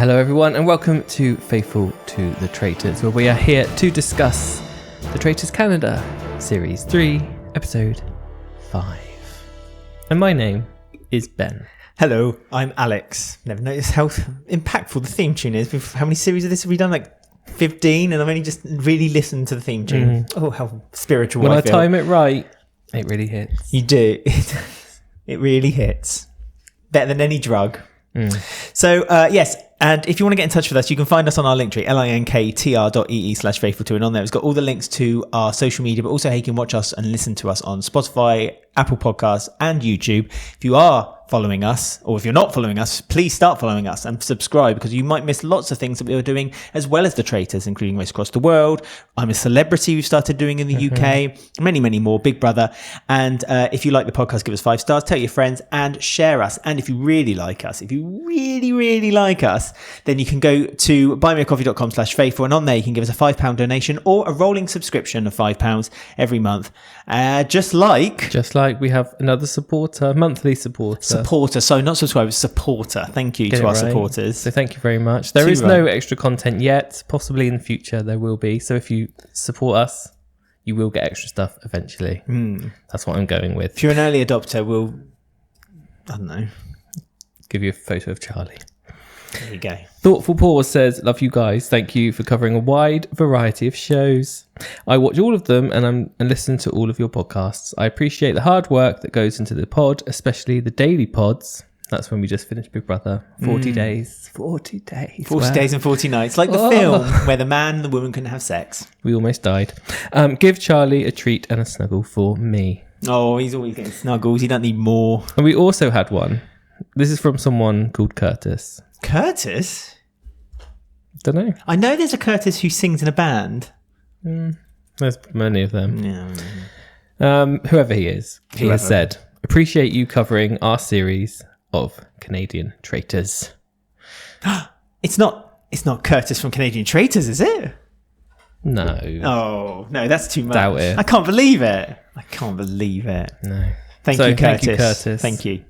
Hello everyone and welcome to Faithful to the Traitors, where we are here to discuss the Traitors Canada Series 3, Episode 5. And my name is Ben. Hello, I'm Alex. Never noticed how impactful the theme tune is. How many series of this have we done? Like 15, and I've only just really listened to the theme tune. Oh, how spiritual When I feel. time it right, it really hits. You do. It really hits. Better than any drug. So, yes, and if you want to get in touch with us, you can find us on our Linktree, linktr.ee/faithful2, and on there it's got all the links to our social media, but also how you can watch us and listen to us on Spotify, Apple Podcasts, and YouTube. If you are following us, or if you're not following us, please start following us and subscribe, because you might miss lots of things that we were doing, as well as the Traitors, including Race Across the World, I'm a Celebrity we've started doing in the UK, many, many more, Big Brother. And if you like the podcast, give us 5 stars, tell your friends, and share us. And if you really like us, if you really, really like us, then you can go to buymeacoffee.com/faithful, and on there you can give us a £5 donation or a rolling subscription of £5 every month. Just like we have another supporter, monthly supporter, so not subscribers, supporter. Thank you to our supporters. So thank you very much. There is no extra content yet. Possibly in the future there will be. So if you support us, you will get extra stuff eventually. That's what I'm going with. If you're an early adopter, we'll, I don't know, give you a photo of Charlie. There you go. Thoughtful Pause says, love you guys. Thank you for covering a wide variety of shows. I watch all of them and listen to all of your podcasts. I appreciate the hard work that goes into the pod, especially the daily pods. That's when we just finished Big Brother. 40 days. 40 days. 40 days and 40 nights. Like the film where the man and the woman couldn't have sex. We almost died. Give Charlie a treat and a snuggle for me. Oh, he's always getting snuggles. He don't need more. And we also had one. This is from someone called Curtis. Curtis? Don't know. I know there's a Curtis who sings in a band. There's many of them. Yeah. Whoever he is, he has said, appreciate you covering our series of Canadian Traitors. It's not Curtis from Canadian Traitors, is it? No. Oh, no, that's too much. Doubt it. I can't believe it. No. Thank you, Curtis. Thank you.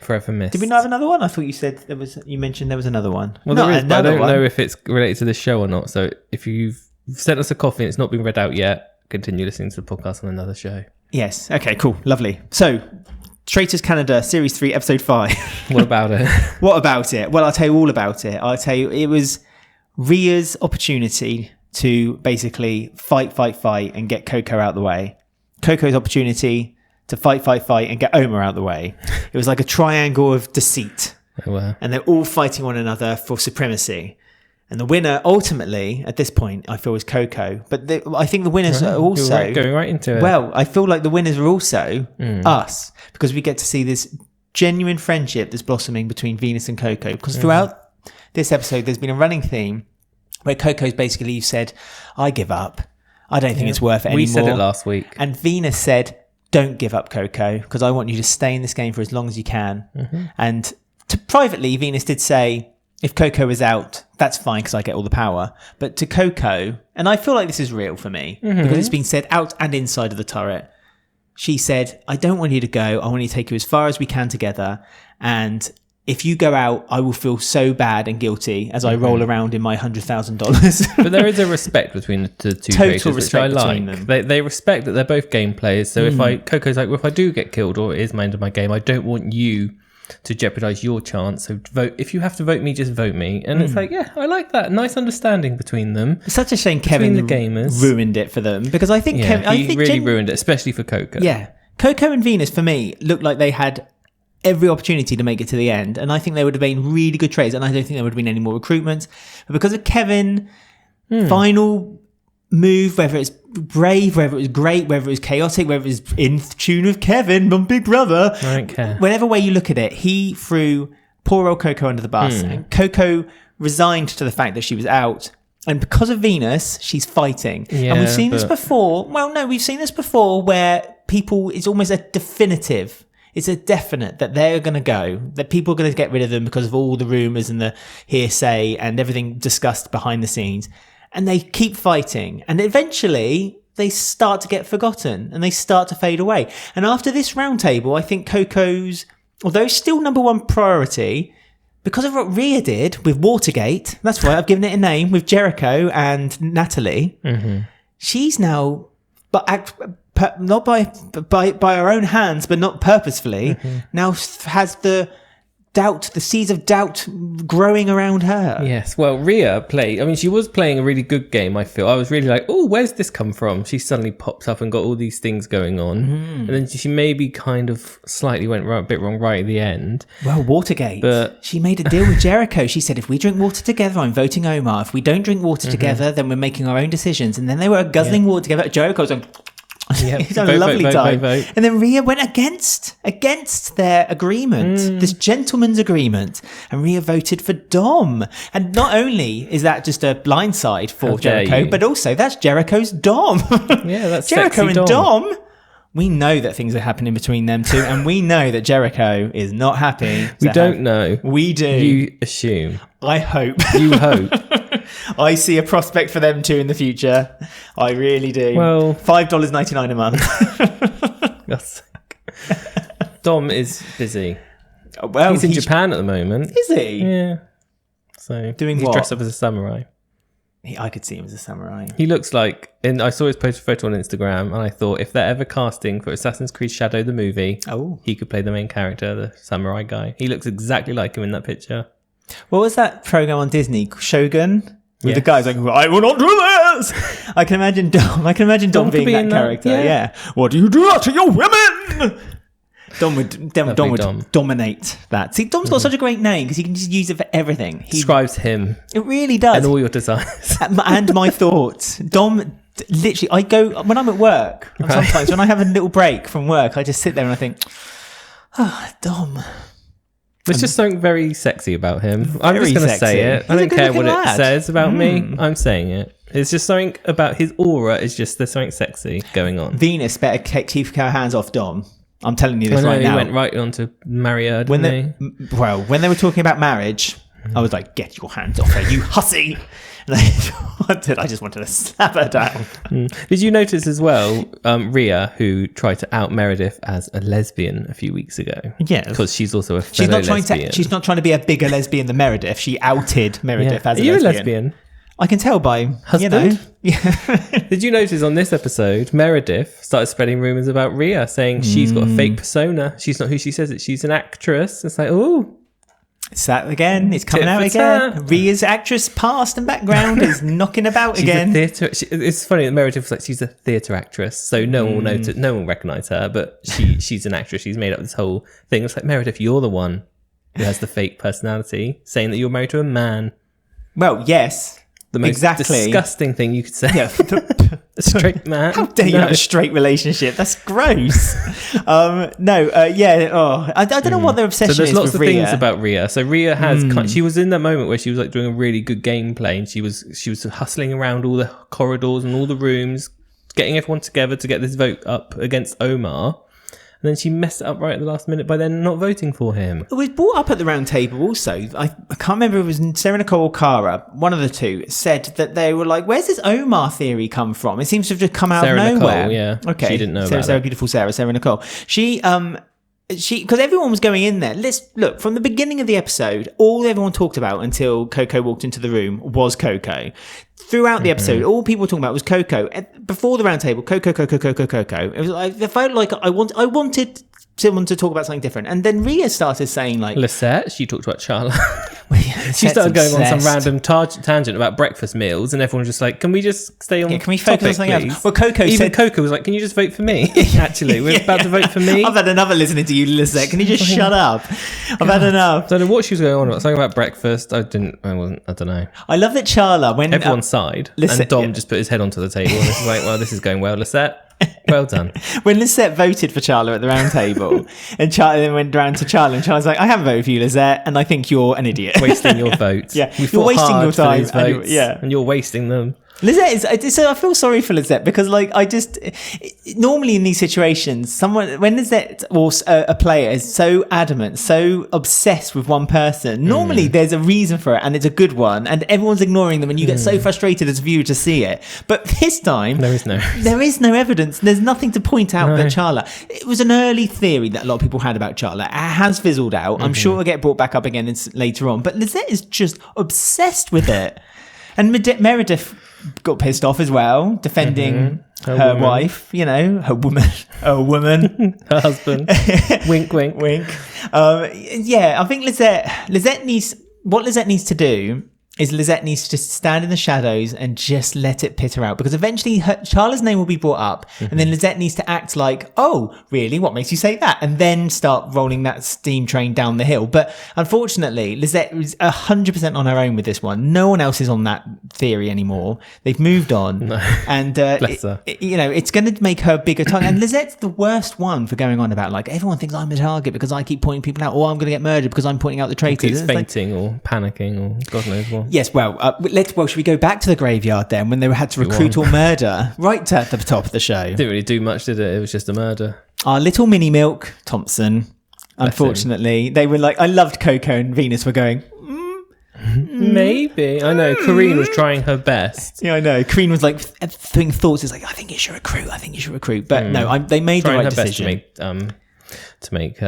Forever missed. Did we not have another one? I thought you said there was. You mentioned there was another one. Well, there is, but I don't know if it's related to this show or not. So if you've sent us a copy and it's not been read out yet, continue listening to the podcast on another show. Yes. Okay. Cool. Lovely. So, Traitors Canada Series 3, Episode 5. What about it? What about it? Well, I'll tell you all about it. I'll tell you, it was Rhea's opportunity to basically fight, and get Coco out the way. Coco's opportunity to fight, and get Omar out the way. It was like a triangle of deceit. Oh, wow. And they're all fighting one another for supremacy. And the winner, ultimately, at this point, I feel is Coco. But I think the winners are also... going right into it. Well, I feel like the winners are also us. Because we get to see this genuine friendship that's blossoming between Venus and Coco. Because throughout this episode, there's been a running theme where Coco's basically said, I give up. I don't think it's worth it anymore. We said it last week. And Venus said, don't give up, Coco, because I want you to stay in this game for as long as you can. And privately, Venus did say, if Coco is out, that's fine because I get all the power. But to Coco, and I feel like this is real for me, because it's been said out and inside of the turret, she said, I don't want you to go. I want you to take you as far as we can together. And if you go out, I will feel so bad and guilty as I roll around in my $100,000. But there is a respect between the two Total traitors, respect which I between like. them. They respect that they're both game players. So if Coco's like, well, if I do get killed or it is my end of my game, I don't want you to jeopardize your chance. So vote. If you have to vote me, just vote me. And it's like, yeah, I like that. Nice understanding between them. It's such a shame Kevin the gamers ruined it for them, because I think he really ruined it, especially for Coco. Yeah. Coco and Venus, for me, looked like they had every opportunity to make it to the end, and I think they would have been really good trades, and I don't think there would have been any more recruitments. But because of Kevin, final move, whether it's brave, whether it was great, whether it was chaotic, whether it was in tune with Kevin on Big Brother, I don't care. Whatever way you look at it, he threw poor old Coco under the bus, and Coco resigned to the fact that she was out. And because of Venus, she's fighting. And we've seen this before. Well, no, we've seen this before where people, it's almost a definitive. It's a definite that they're going to go, that people are going to get rid of them because of all the rumours and the hearsay and everything discussed behind the scenes. And they keep fighting. And eventually they start to get forgotten and they start to fade away. And after this roundtable, I think Coco's, although still number one priority, because of what Rhea did with Watergate, that's why I've given it a name, with Jericho and Natalie, she's now, but not by her own hands, but not purposefully, now has the seeds of doubt growing around her. Yes. Well, Rhea she was playing a really good game, I feel. I was really like, oh, where's this come from? She suddenly popped up and got all these things going on. And then she maybe kind of slightly went a bit wrong right at the end. Well, Watergate. But she made a deal with Jericho. She said, if we drink water together, I'm voting Omar. If we don't drink water together, then we're making our own decisions. And then they were guzzling water together. Jericho was like... Yeah, it's a lovely time. And then Rhea went against their agreement, this gentleman's agreement, and Rhea voted for Dom. And not only is that just a blindside for Jericho, but also that's Jericho's Dom. Yeah, that's Jericho sexy and Dom. We know that things are happening between them two, and we know that Jericho is not happy. We don't know. We do. You assume. I hope. You hope. I see a prospect for them two in the future. I really do. Well, $5.99 a month. Dom is busy. Well, he's in Japan at the moment. Is he? Yeah. So doing he's what? Dressed up as a samurai. I could see him as a samurai. He looks like, and I saw his post photo on Instagram, and I thought if they're ever casting for Assassin's Creed Shadow the movie, he could play the main character, the samurai guy. He looks exactly like him in that picture. What was that program on Disney, Shogun? With the guys like, I will not do this. I can imagine Dom being that character. Yeah. What do you do to your women? Dom would dominate that. See, Dom's got such a great name because he can just use it for everything. He describes him. It really does. And all your desires. And my thoughts. Dom, literally, I go, when I'm at work, sometimes when I have a little break from work, I just sit there and I think, Dom. There's just something very sexy about him. I'm just going to say it. I don't care what it says about me. I'm saying it. It's just something about his aura. It's just there's something sexy going on. Venus better keep her hands off Dom. I'm telling you this right now. He went right on to marry her, didn't he? Well, when they were talking about marriage, I was like, get your hands off her, you hussy. And I just wanted to slap her down. Did you notice as well, Rhea, who tried to out Meredith as a lesbian a few weeks ago? Yeah. Because she's also a fellow lesbian. She's not trying to be a bigger lesbian than Meredith. She outed Meredith as a lesbian. Are you a lesbian? I can tell by husband. Did you notice on this episode, Meredith started spreading rumors about Rhea, saying she's got a fake persona. She's not who she says it. She's an actress. It's like, oh. It's that again. It's coming out again. Rhea's actress past and background is knocking about again. It's funny that Meredith was like, she's a theatre actress, so no one will notice, no one will recognise her, but she's an actress. She's made up this whole thing. It's like, Meredith, you're the one who has the fake personality, saying that you're married to a man. Well, yes. The most disgusting thing you could say. Yeah. A straight man. How dare you have a straight relationship? That's gross. I don't know what their obsession is. So there's lots of Rhea. things about Rhea. So Rhea has she was in that moment where she was like doing a really good gameplay, and she was hustling around all the corridors and all the rooms, getting everyone together to get this vote up against Omar. And then she messed it up right at the last minute by then not voting for him. It was brought up at the round table also. I can't remember if it was Sarah Nicole or Cara, one of the two, said that they were like, where's this Omar theory come from? It seems to have just come out of nowhere. Nicole, yeah. Okay. She didn't know about Sarah, beautiful Sarah Nicole. She, because everyone was going in there. Let's look, from the beginning of the episode, all everyone talked about until Coco walked into the room was Coco. Throughout the episode, all people were talking about was Coco. Before the round table, Coco. It was like, I felt like I wanted someone to talk about something different. And then Rhea started saying like... Lisette, she talked about Charlotte. She started going on some random tangent about breakfast meals, and everyone was just like, can we just stay on can we focus on something else? Well, Coco was like, can you just vote for me? Actually, we're about to vote for me. I've had enough of listening to you, Lisette. Can you just shut up? I've had enough. I don't know what she was going on about. Something about breakfast. I don't know. I love that Charla, when... Everyone sighed, and Dom just put his head onto the table, and it's like, well, this is going well, Lisette. Well done. When Lisette voted for Charla at the round table, and Charla then went round to Charla, and Charla's like, I haven't voted for you, Lisette, and I think you're an idiot. Wasting your vote. Yeah, you're wasting your time. And you're wasting them. Lizette is. I feel sorry for Lizette because, like, normally in these situations, when Lizette or a player is so adamant, so obsessed with one person, normally there's a reason for it and it's a good one, and everyone's ignoring them, and you get so frustrated as a viewer to see it. But this time, there is no evidence. There's nothing to point out that Charla. It was an early theory that a lot of people had about Charla. It has fizzled out. I'm sure it'll get brought back up again later on. But Lizette is just obsessed with it, and Meredith got pissed off as well, defending her wife, her woman, her husband. Wink, wink, wink. I think Lizette needs to do is Lizette needs to just stand in the shadows and just let it pitter out, because eventually Charla's name will be brought up, and then Lizette needs to act like, oh, really? What makes you say that? And then start rolling that steam train down the hill. But unfortunately, Lizette is 100% on her own with this one. No one else is on that theory anymore. They've moved on. And, bless her. It's going to make her a bigger target. And Lizette's the worst one for going on about, like, everyone thinks I'm a target because I keep pointing people out, or I'm going to get murdered because I'm pointing out the traitors. Keeps fainting or panicking or God knows what. Yes, well, should we go back to the graveyard then, when they had to recruit or murder right at the top of the show? Didn't really do much, did it? It was just a murder. Our little mini milk, Thompson. Unfortunately, they were like, I loved Coco and Venus were going, maybe. I know. Corinne was trying her best. Yeah, I know. Corinne was like thinking thoughts. It's like, I think you should recruit. But no, they made the right decision. To make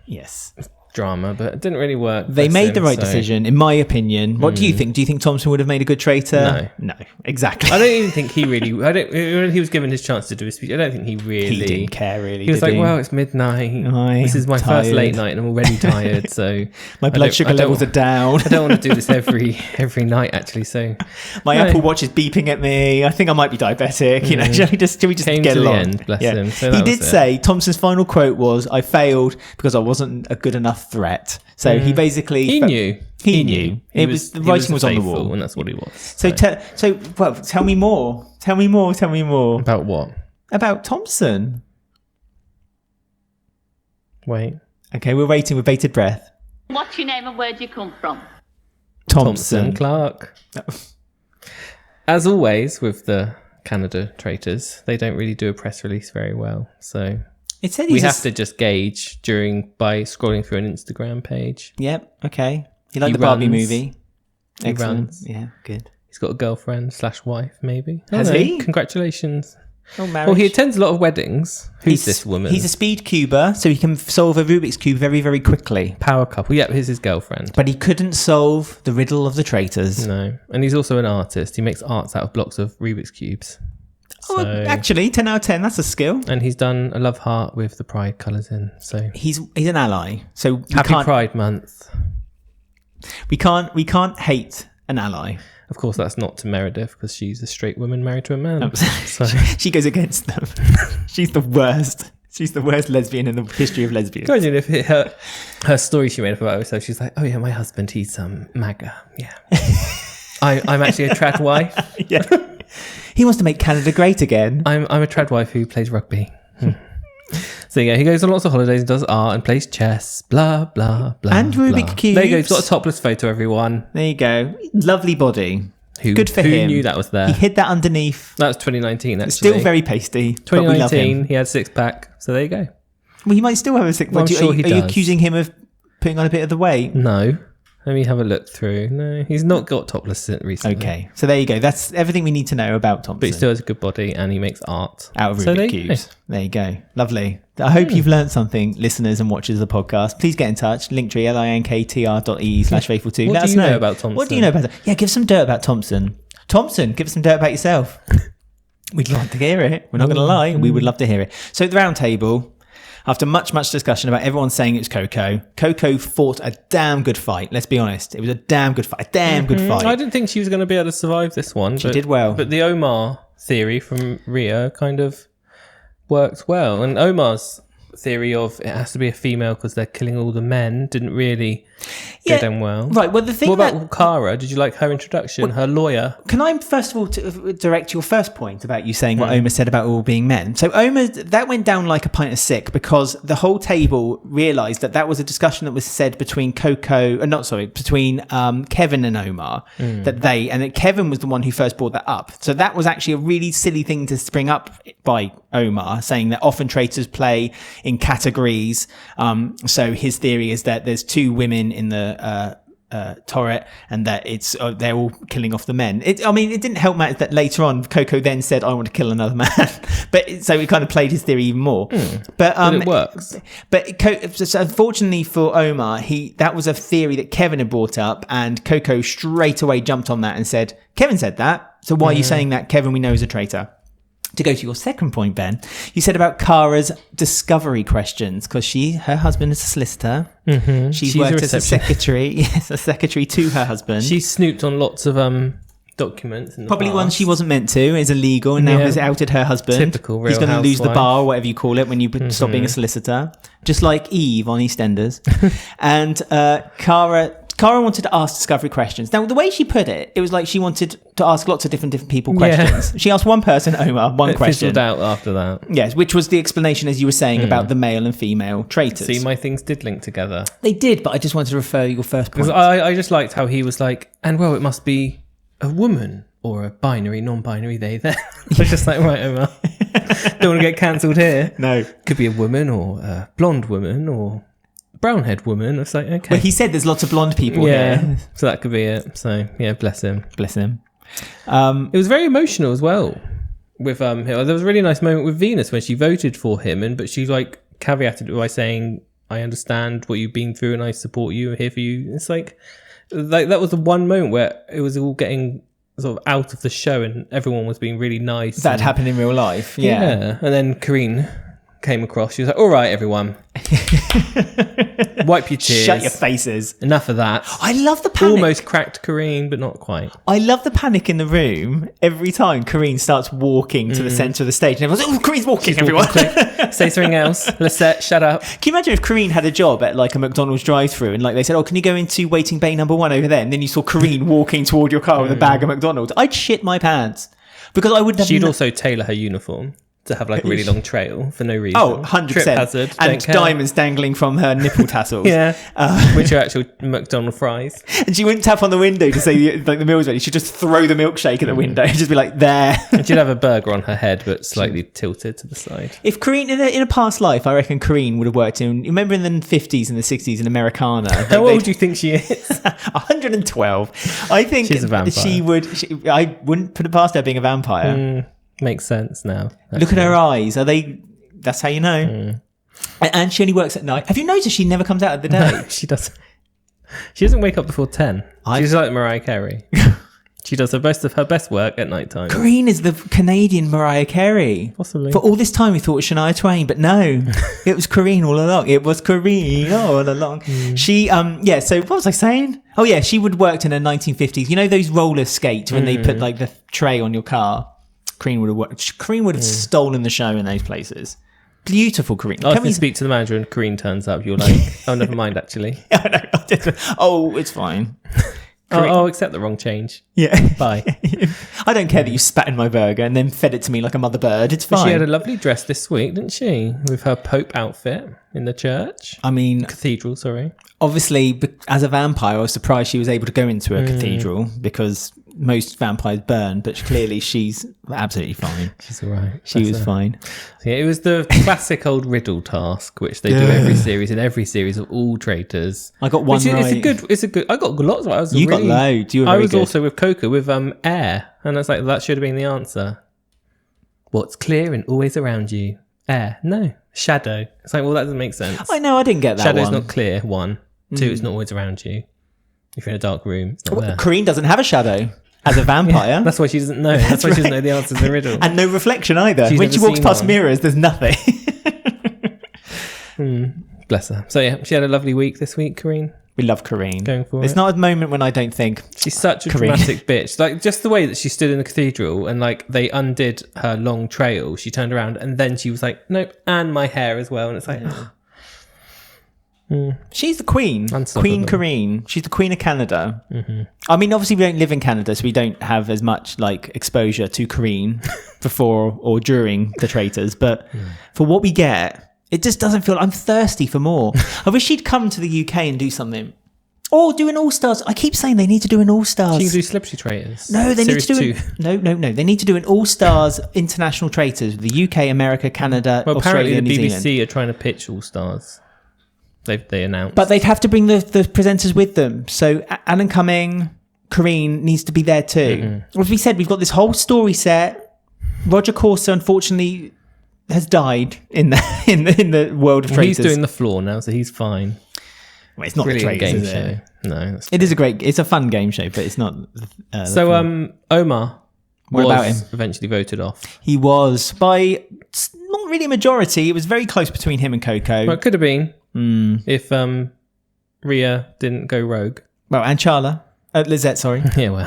yes. drama, but it didn't really work. They made the right decision, in my opinion. What do you think? Do you think Thompson would have made a good traitor? No, exactly. I don't even think he really. When he was given his chance to do a speech, I don't think he didn't care really. He was like, "Well, it's midnight. This is my first late night, and I'm already tired. So my blood sugar levels are down. I don't want to do this every night, actually. So my Apple Watch is beeping at me. I think I might be diabetic. Shall we just Came get to along?" the end, bless him. So he did say Thompson's final quote was, "I failed because I wasn't a good enough thret." So he basically he knew the writing was on the wall, and that's what he was. So tell me more. Tell me more About what? About Thompson. Wait. Okay, we're waiting with bated breath. What's your name and where do you come from? Thompson Clark. As always with the Canada traitors, they don't really do a press release very well. So it said we have to just gauge by scrolling through an Instagram page. Yep. Okay. You like the Barbie movie? Excellent. Runs. Yeah. Good. He's got a girlfriend / wife, maybe. Has he? Congratulations. Oh, marriage. Well, he attends a lot of weddings. Who's this woman? He's a speed cuber, so he can solve a Rubik's Cube very, very quickly. Power couple. Yep, here's his girlfriend. But he couldn't solve the riddle of the traitors. No. And he's also an artist. He makes arts out of blocks of Rubik's Cubes. So, actually, 10 out of 10, that's a skill. And he's done a love heart with the pride colours in. So he's an ally. So happy Pride Month. We can't hate an ally. Of course, that's not to Meredith, because she's a straight woman married to a man. So she goes against them. She's the worst. She's the worst lesbian in the history of lesbians. Imagine if her story she made up about herself, she's like, oh yeah, my husband, he's MAGA. Yeah. I'm actually a trad wife. Yeah. He wants to make Canada great again. I'm a trad wife who plays rugby. So yeah, he goes on lots of holidays and does art and plays chess, blah, blah, blah. And Rubik Cubes. There you go. He's got a topless photo, everyone. There you go. Lovely body. Good for him. Who knew that was there? He hid that underneath. That was 2019, actually. Still very pasty. 2019, he had six-pack. So there you go. Well, he might still have a six-pack. Well, I'm sure he does. Are you accusing him of putting on a bit of the weight? No. Let me have a look through. No, he's not got topless recently. Okay, so there you go. That's everything we need to know about Thompson. But he still has a good body and he makes art. Out of Rubik Cubes. There you go. Lovely. I hope you've learned something, listeners and watchers of the podcast. Please get in touch. Linktree, linktr.ee/faithful2. Let us know about Thompson. What do you know about that? Yeah, give us some dirt about Thompson. Thompson, give us some dirt about yourself. We'd like to hear it. We're not going to lie. We would love to hear it. So at the round table, after much discussion about everyone saying it was Coco fought a damn good fight. Let's be honest. It was a damn good fight. Good fight. I didn't think she was going to be able to survive this one. She did well. But the Omar theory from Rhea kind of worked well. And Omar's theory of it has to be a female because they're killing all the men didn't really go down well. Right. Well, the thing What about Cara? Did you like her introduction? Her lawyer? Can I first of all direct your first point about you saying what Omar said about all being men? So Omar, that went down like a pint of sick because the whole table realised that was a discussion that was said between between Kevin and Omar, that Kevin was the one who first brought that up. So that was actually a really silly thing to spring up by Omar, saying that often traitors play in categories. So his theory is that there's two women in the turret and that it's they're all killing off the men. It didn't help Matt that later on Coco then said, I want to kill another man. So it kind of played his theory even more. But it works. So unfortunately for Omar, that was a theory that Kevin had brought up, and Coco straight away jumped on that and said, Kevin said that, so why are you saying that Kevin we know is a traitor? To go to your second point, Ben, you said about Cara's discovery questions, because her husband is a solicitor. Mm-hmm. She's worked as a secretary. Yes, a secretary to her husband. She snooped on lots of documents. Probably ones she wasn't meant to, is illegal, and now has outed her husband. Typical Real He's going to lose the Housewife. bar, or whatever you call it, when you stop being a solicitor. Just like Eve on EastEnders. And Cara wanted to ask discovery questions. Now, the way she put it, it was like she wanted to ask lots of different people questions. She asked one person, Omar, one question. Fizzled out after that. Yes, which was the explanation, as you were saying, about the male and female traitors. See, my things did link together. They did, but I just wanted to refer your first point. Because I just liked how he was like, and well, it must be a woman or a binary, non-binary, they, them. I was just like, right, Omar. Don't want to get cancelled here. No. Could be a woman or a blonde woman or brown-haired woman. It's like, okay. Well, he said there's lots of blonde people here. So that could be it. So, yeah, bless him. Bless him. It was very emotional as well. With there was a really nice moment with Venus when she voted for him, but she like caveated it by saying, I understand what you've been through and I support you, I'm here for you. It's like that was the one moment where it was all getting sort of out of the show and everyone was being really nice. That happened in real life. Yeah. And then Karine came across. She was like, all right, everyone. Wipe your tears. Shut your faces. Enough of that. I love the panic. Almost cracked Karine, but not quite. I love the panic in the room every time Karine starts walking to the centre of the stage. And everyone's like, oh, Karine's walking, everyone. Say something else. Lisette, shut up. Can you imagine if Karine had a job at like a McDonald's drive-thru and like they said, oh, can you go into waiting bay number 1 over there? And then you saw Karine walking toward your car with a bag of McDonald's. I'd shit my pants. Because I would have... She'd also tailor her uniform to have like a really long trail for no reason. Oh, 100%. Trip hazard. And diamonds dangling from her nipple tassels. Yeah. Which are actual McDonald's fries. And she wouldn't tap on the window to say like the meal's ready. She'd just throw the milkshake at the window and just be like, there. And she'd have a burger on her head, but slightly tilted to the side. If Karine, in a past life, I reckon Karine would have worked in, remember in the 50s and the 60s in Americana? How old do you think she is? 112. I think she's a vampire. I wouldn't put it past her being a vampire. Makes sense now. Look at her eyes. Are they... That's how you know. And she only works at night. Have you noticed she never comes out of the day? No, she doesn't. She doesn't wake up before 10. She's like Mariah Carey. She does her best work at night time. Karine is the Canadian Mariah Carey. Possibly. For all this time we thought it was Shania Twain, but no. It was Karine all along. It was Karine all along. She, so what was I saying? Oh yeah, she would worked in the 1950s. You know those roller skates when they put like the tray on your car? Karine would have worked. Karine would have stolen the show in those places. Beautiful Karine. Can we speak to the manager and Karine turns up? You're like, oh, never mind, actually. Oh, it's fine. I'll accept the wrong change. Yeah. Bye. I don't care that you spat in my burger and then fed it to me like a mother bird. It's fine. She had a lovely dress this week, didn't she? With her Pope outfit in the church. I mean... Cathedral, sorry. Obviously, as a vampire, I was surprised she was able to go into a cathedral because most vampires burn, but clearly she's absolutely fine. She's all right. She was fine. So yeah, it was the classic old riddle task, which they do every series of all traitors. I got one right. It's a good. I got lots. Got loads. You were I very was good. Also with Coca with air, and I was like, that should have been the answer. What's clear and always around you? Air. No. Shadow. It's like, well, that doesn't make sense. I know. I didn't get that. Shadow's one. not clear. 1, 2. It's not always around you. If you're in a dark room, it's not there. Karine doesn't have a shadow. As a vampire. Yeah, that's why she doesn't know. That's why she doesn't know the answers to the riddle. And no reflection either. When she walks past mirrors, there's nothing. Bless her. So yeah, she had a lovely week this week, Karine. We love Karine. Going for There's not a moment when I don't think she's such a dramatic bitch. Like just the way that she stood in the cathedral and like they undid her long trail. She turned around and then she was like, nope, and my hair as well. And it's like, She's the queen. Unstoppable. Queen Karine. She's the queen of Canada. I mean, obviously, we don't live in Canada, so we don't have as much like exposure to Karine before or during the Traitors. But for what we get, it just doesn't feel. I'm thirsty for more. I wish she'd come to the UK and do something. Or do an All-Stars. I keep saying they need to do an All-Stars. She can do Celebrity Traitors. No, they Series need to do No. They need to do an All-Stars international Traitors with the UK, America, Canada, Well, Australia, apparently and the New BBC Zealand. are trying to pitch All Stars. They announced. But they'd have to bring the presenters with them. So Alan Cumming, Karine needs to be there too. As we said, we've got this whole story set. Roger Corser, unfortunately, has died in the world of Well, Traitors. he's doing the floor now, so he's fine. Well, it's not Brilliant the Traitors, game is show. it? No. It's a fun game show, but it's not. The So floor. Omar What was about him? eventually voted off. He was by not really a majority. It was very close between him and Coco. Well, it could have been if Rhea didn't go rogue. Well, and Charla. Lizette, sorry. Yeah, well.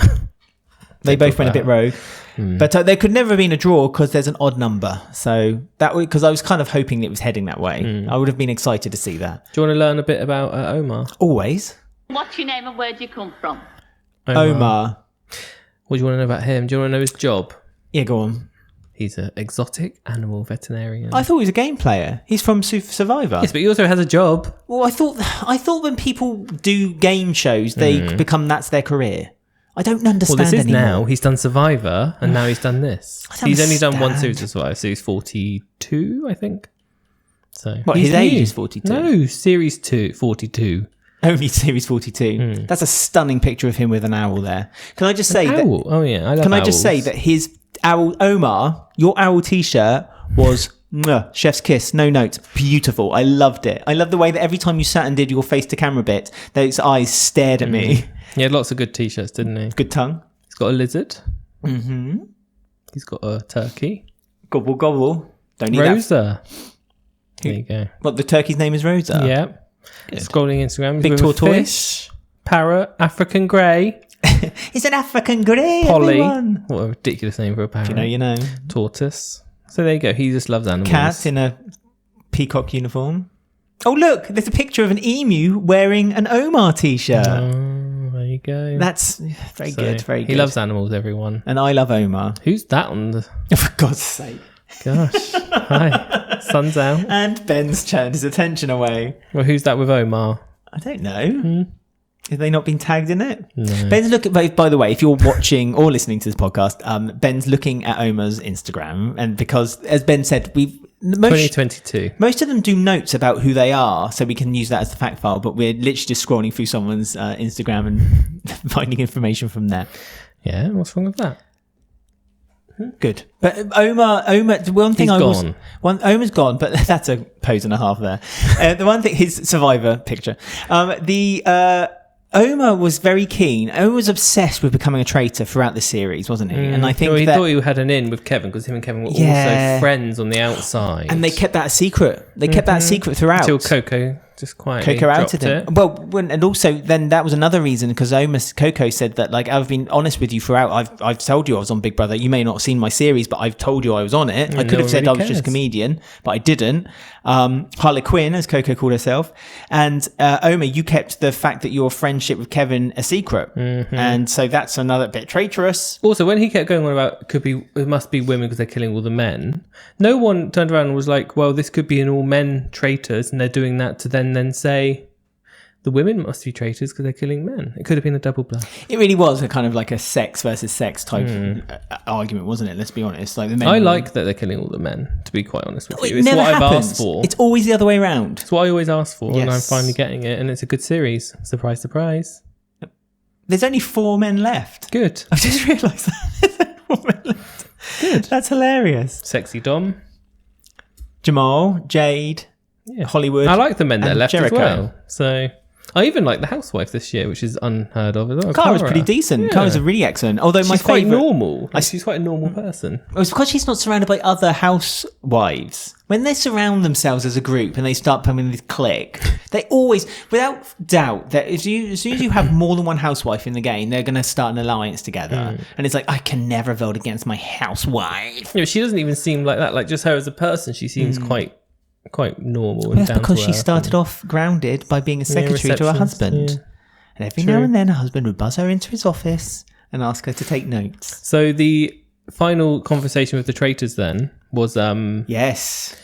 They both went a bit rogue. But there could never have been a draw because there's an odd number. So that would, because I was kind of hoping it was heading that way. I would have been excited to see that. Do you want to learn a bit about Omar? Always. What's your name and where do you come from? Omar. What do you want to know about him? Do you want to know his job? Yeah, go on. He's an exotic animal veterinarian. I thought he was a game player. He's from Survivor. Yes, but he also has a job. Well, I thought when people do game shows, they become that's their career. I don't Well, understand this is anymore. now. He's done Survivor, and now he's done this. I don't He's only done one understand. series of Survivor, series 42, I think. So What, he's his age new. is 42? No, series 42. Only series 42. That's a stunning picture of him with an owl there. Can I just say that? Owl. Oh yeah, I love Can I just owls. say that his owl, Omar, your owl t-shirt was mwah, chef's kiss, no notes, beautiful. I loved it. I love the way that every time you sat and did your face to camera bit, those eyes stared at me. He had lots of good t-shirts, didn't he? Good tongue. He's got a lizard. Mm-hmm. He's got a turkey. Gobble gobble. Don't need that. Rosa. There you go. What, the turkey's name is Rosa? Yeah. Scrolling Instagram. Big with a tortoise. fish, parrot, African grey, It's an African grey, Polly. everyone. What a ridiculous name for a parrot. You know. Tortoise. So there you go. He just loves animals. Cat in a peacock uniform. Oh, look, there's a picture of an emu wearing an Omar t-shirt. Oh, there you go. That's very So, good, very good. He loves animals, everyone. And I love Omar. Who's that on the... For God's sake. Gosh. Hi. Sun's out. And Ben's turned his attention away. Well, who's that with Omar? I don't know. Have they not been tagged in it? No. Ben's looking. By the way, if you're watching or listening to this podcast, Ben's looking at Omar's Instagram, and because, as Ben said, most 2022. of them do notes about who they are, so we can use that as the fact file. But we're literally just scrolling through someone's Instagram and finding information from there. Yeah, what's wrong with that? Good, but Omar. The one thing He's I was gone. Omar's gone, but that's a pose and a half there. The one thing, his Survivor picture. Omar was very keen. Omar was obsessed with becoming a traitor throughout the series, wasn't he? And I think Well, he that, thought he had an in with Kevin because him and Kevin were Yeah. also friends on the outside. and they kept that a secret. They kept that a secret throughout. Until Coco just quietly Coco dropped outed him. it. Well, and also then that was another reason because Coco said that like I've been honest with you throughout. I've told you I was on Big Brother. You may not have seen my series, but I've told you I was on it. I could no have one said really I was just cares. a comedian, but I didn't. Harley Quinn, as Coco called herself, and Omar, you kept the fact that your friendship with Kevin a secret, and so that's another bit traitorous. Also, when he kept going on about it must be women because they're killing all the men, no one turned around and was like, well, this could be an all men traitors, and they're doing that to then say the women must be traitors because they're killing men. It could have been a double bluff. It really was a kind of like a sex versus sex type argument, wasn't it? Let's be honest. Like the men I like that they're killing all the men, to be quite honest with It you. It's never what happens. I've asked for. It's always the other way around. It's what I always ask for, and I'm Yes. finally getting it, and it's a good series. Surprise, surprise. There's only 4 men left. Good. I've just realised that. There's only 4 men left. Good. That's hilarious. Sexy Dom. Jamal, Jade, Yeah. Hollywood. I like the men that and left Jericho. as well. So I even like the housewife this year, which is unheard of as well. Cara was pretty decent. Yeah. Cara was really excellent. Although my She's quite favourite... normal. She's quite a normal person. It was because she's not surrounded by other housewives. When they surround themselves as a group and they start becoming this clique, they always, without doubt, that as soon as you have more than one housewife in the game, they're going to start an alliance together. And it's like, I can never vote against my housewife. You know, she doesn't even seem like that. Like just her as a person, she seems quite quite normal. And That's down because to she earth started off grounded by being a secretary to her receptionist, husband. yeah. And every True. now and then her husband would buzz her into his office and ask her to take notes. So the final conversation with the traitors then was Yes.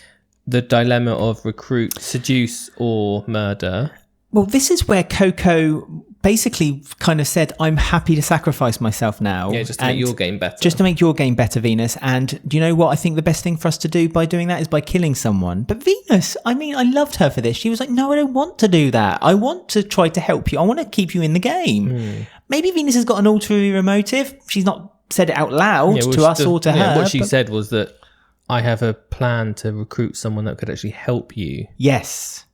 the dilemma of recruit, seduce, or murder. Well, this is where Coco basically kind of said, I'm happy to sacrifice myself now. Yeah, just to make your game better. Just to make your game better, Venus. And do you know what? I think the best thing for us to do by doing that is by killing someone. But Venus, I mean, I loved her for this. She was like, no, I don't want to do that. I want to try to help you. I want to keep you in the game. Maybe Venus has got an ulterior motive. She's not said it out loud to us or to her. What she said was that I have a plan to recruit someone that could actually help you. Yes.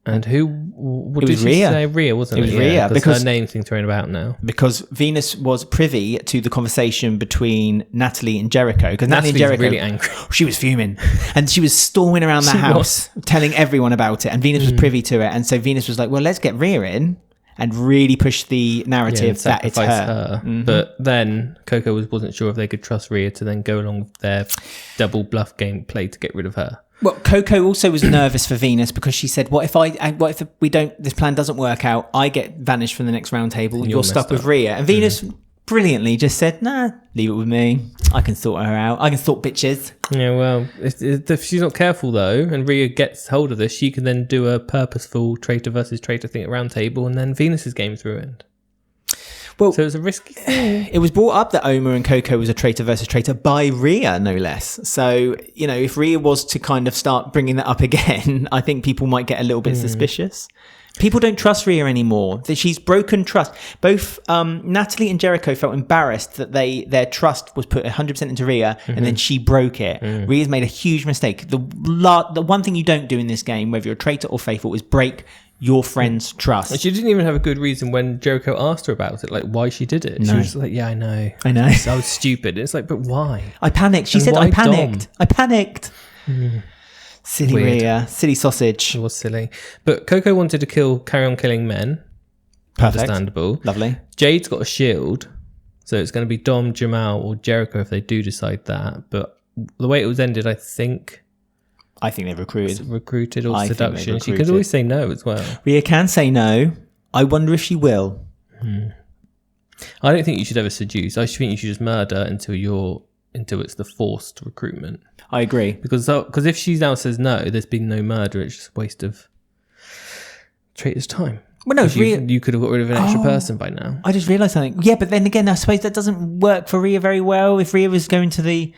And what It did was she Rhea. say? Rhea, wasn't it? It was Rhea, because her name's being thrown about now. Because Venus was privy to the conversation between Natalie and Jericho. Because Natalie and Natalie's Jericho, really angry. She was fuming, and she was storming around that She house, telling everyone about it. And Venus was privy to it, and so Venus was like, "Well, let's get Rhea in and really push the narrative and that it's sacrifice her." But then Coco wasn't sure if they could trust Rhea to then go along with their double bluff game play to get rid of her. Well, Coco also was nervous for Venus because she said, what if this plan doesn't work out? I get vanished from the next round table. You're stuck with Rhea. And Venus brilliantly just said, nah, leave it with me. I can sort her out. I can sort bitches. Yeah, well, if she's not careful though, and Rhea gets hold of this, she can then do a purposeful traitor versus traitor thing at round table, and then Venus's game's ruined. Well, So it's a risky thing. it was brought up that Oma and Coco was a traitor versus traitor by Rhea, no less. So, you know, if Rhea was to kind of start bringing that up again, I think people might get a little bit suspicious. People don't trust Rhea anymore. She's broken trust. Both Natalie and Jericho felt embarrassed that their trust was put 100% into Rhea, and then she broke it. Rhea's made a huge mistake. The one thing you don't do in this game, whether you're a traitor or faithful, is break your friend's trust. And she didn't even have a good reason when Jericho asked her about it, like why she did it. No. She was like, yeah, I know. I was stupid. It's like, but why? I panicked. She And said, why I panicked. Dom? I panicked. Silly Weird. Rhea. Silly sausage. It was silly. But Coco wanted to carry on killing men. Perfect. Understandable. Lovely. Jade's got a shield. So it's going to be Dom, Jamal, or Jericho if they do decide that. But the way it was ended, I think they've recruited. recruited or I think they've seduction. She recruited. could always say no as well. Rhea can say no. I wonder if she will. I don't think you should ever seduce. I think you should just murder until it's the forced recruitment. I agree. Because if she now says no, there's been no murder. It's just a waste of traitor's time. Well, no, You could have got rid of an extra person by now. I just realised something. Yeah, but then again, I suppose that doesn't work for Rhea very well. If Rhea was going to the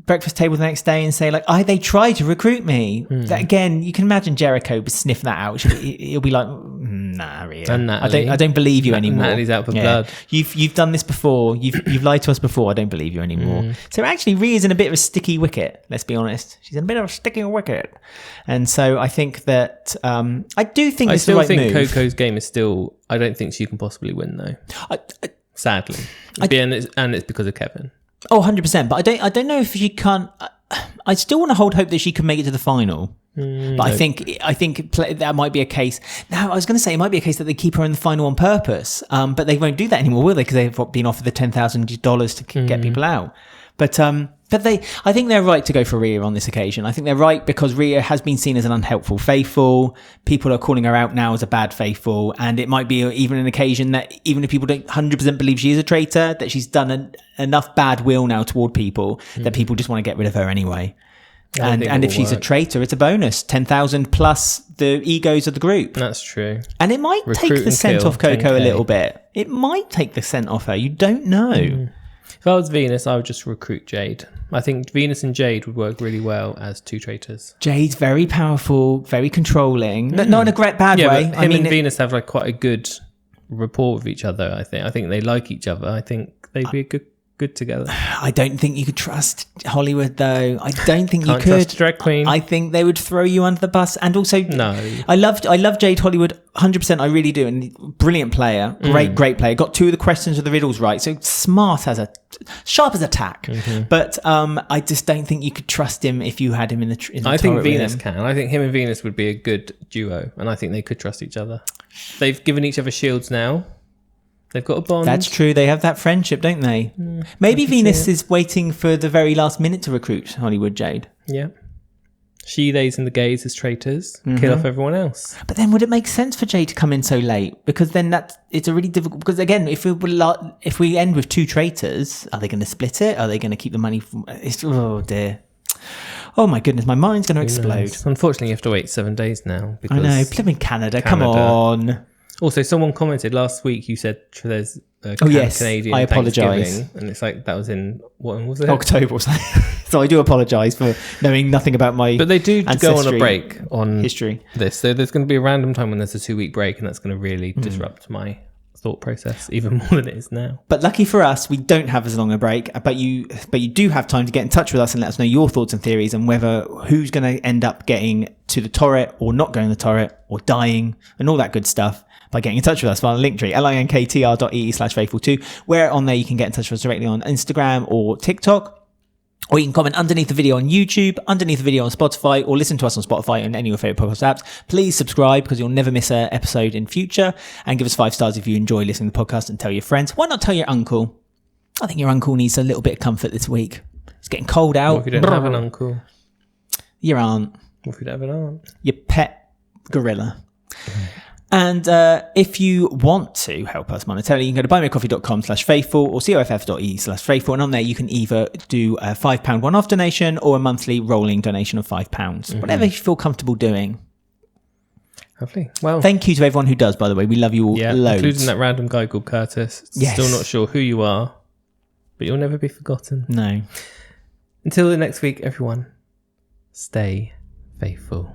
breakfast table the next day and say, like, they tried to recruit me. That, again, you can imagine Jericho would sniff that out. He'll be like, nah, Rhea. And Natalie. I don't believe you anymore. Natalie's out for blood. You've done this before. You've lied to us before. I don't believe you anymore. So actually, Rhea's in a bit of a sticky wicket. Let's be honest. She's in a bit of a sticky wicket. And so I think that I do think it's the right move. I still think Coco's game is still. I don't think she can possibly win though. Sadly, and it's because of Kevin. Oh, 100%. But I don't know if she can't. I still want to hold hope that she can make it to the final. But I think that might be a case. Now, I was going to say it might be a case that they keep her in the final on purpose. But they won't do that anymore, will they? Because they've been offered the $10,000 to get people out. But I think they're right to go for Rhea on this occasion. I think they're right because Rhea has been seen as an unhelpful faithful. People are calling her out now as a bad faithful, and it might be even an occasion that even if people don't 100% believe she is a traitor, that she's done enough bad will now toward people that people just want to get rid of her anyway. And if she's a traitor, it's a bonus. 10,000 plus the egos of the group. That's true. And it might take the scent off Coco 10K. a little bit. It might take the scent off her. You don't know. If I was Venus, I would just recruit Jade. I think Venus and Jade would work really well as two traitors. Jade's very powerful, very controlling. Not in a great bad way. But him and Venus have like quite a good rapport with each other. I think they like each other. I think they'd be good together. I don't think you could trust Hollywood, though. I don't think Can't you could. trust a drag queen. I think they would throw you under the bus. And also, No. I love Jade Hollywood 100%. I really do. And brilliant player, great player. Got 2 of the questions of the riddles right. So sharp as a tack. But I just don't think you could trust him if you had him in the. I think turret with Venus him. can. I think him and Venus would be a good duo, and I think they could trust each other. They've given each other shields now. They've got a bond. That's true. They have that friendship, don't they? Maybe Venus is waiting for the very last minute to recruit Hollywood Jade. Yeah. She, theys and the gays as traitors. Kill off everyone else. But then would it make sense for Jay to come in so late? Because then it's a really difficult... Because again, if we end with 2 traitors, are they going to split it? Are they going to keep the money from... oh dear. Oh my goodness, my mind's going to explode. Unfortunately, you have to wait 7 days now. I know, live in Canada, come on. Also, someone commented last week, you said there's a Canadian I apologise. Thanksgiving, and it's like, that was in, what was it? October or something. So I do apologise for knowing nothing about my But they do go on a break on history. This. So there's going to be a random time when there's a 2-week break, and that's going to really disrupt my thought process even more than it is now. But lucky for us, we don't have as long a break, but you do have time to get in touch with us and let us know your thoughts and theories and whether who's going to end up getting to the turret or not going to the turret or dying and all that good stuff by getting in touch with us via the linktree, linktr.ee/faithful2, where on there you can get in touch with us directly on Instagram or TikTok. Or you can comment underneath the video on YouTube, underneath the video on Spotify, or listen to us on Spotify and any of your favourite podcast apps. Please subscribe because you'll never miss an episode in future. And give us 5 stars if you enjoy listening to the podcast, and tell your friends. Why not tell your uncle? I think your uncle needs a little bit of comfort this week. It's getting cold out. What if you don't have an uncle? Your aunt. What if you don't have an aunt? Your pet gorilla. And if you want to help us monetarily, you can go to buymeacoffee.com/faithful or coff.e/faithful. And on there, you can either do a £5 one-off donation or a monthly rolling donation of £5. Whatever you feel comfortable doing. Lovely. Well, thank you to everyone who does, by the way. We love you all loads. Including that random guy called Curtis. Yes. Still not sure who you are, but you'll never be forgotten. No. Until the next week, everyone, stay faithful.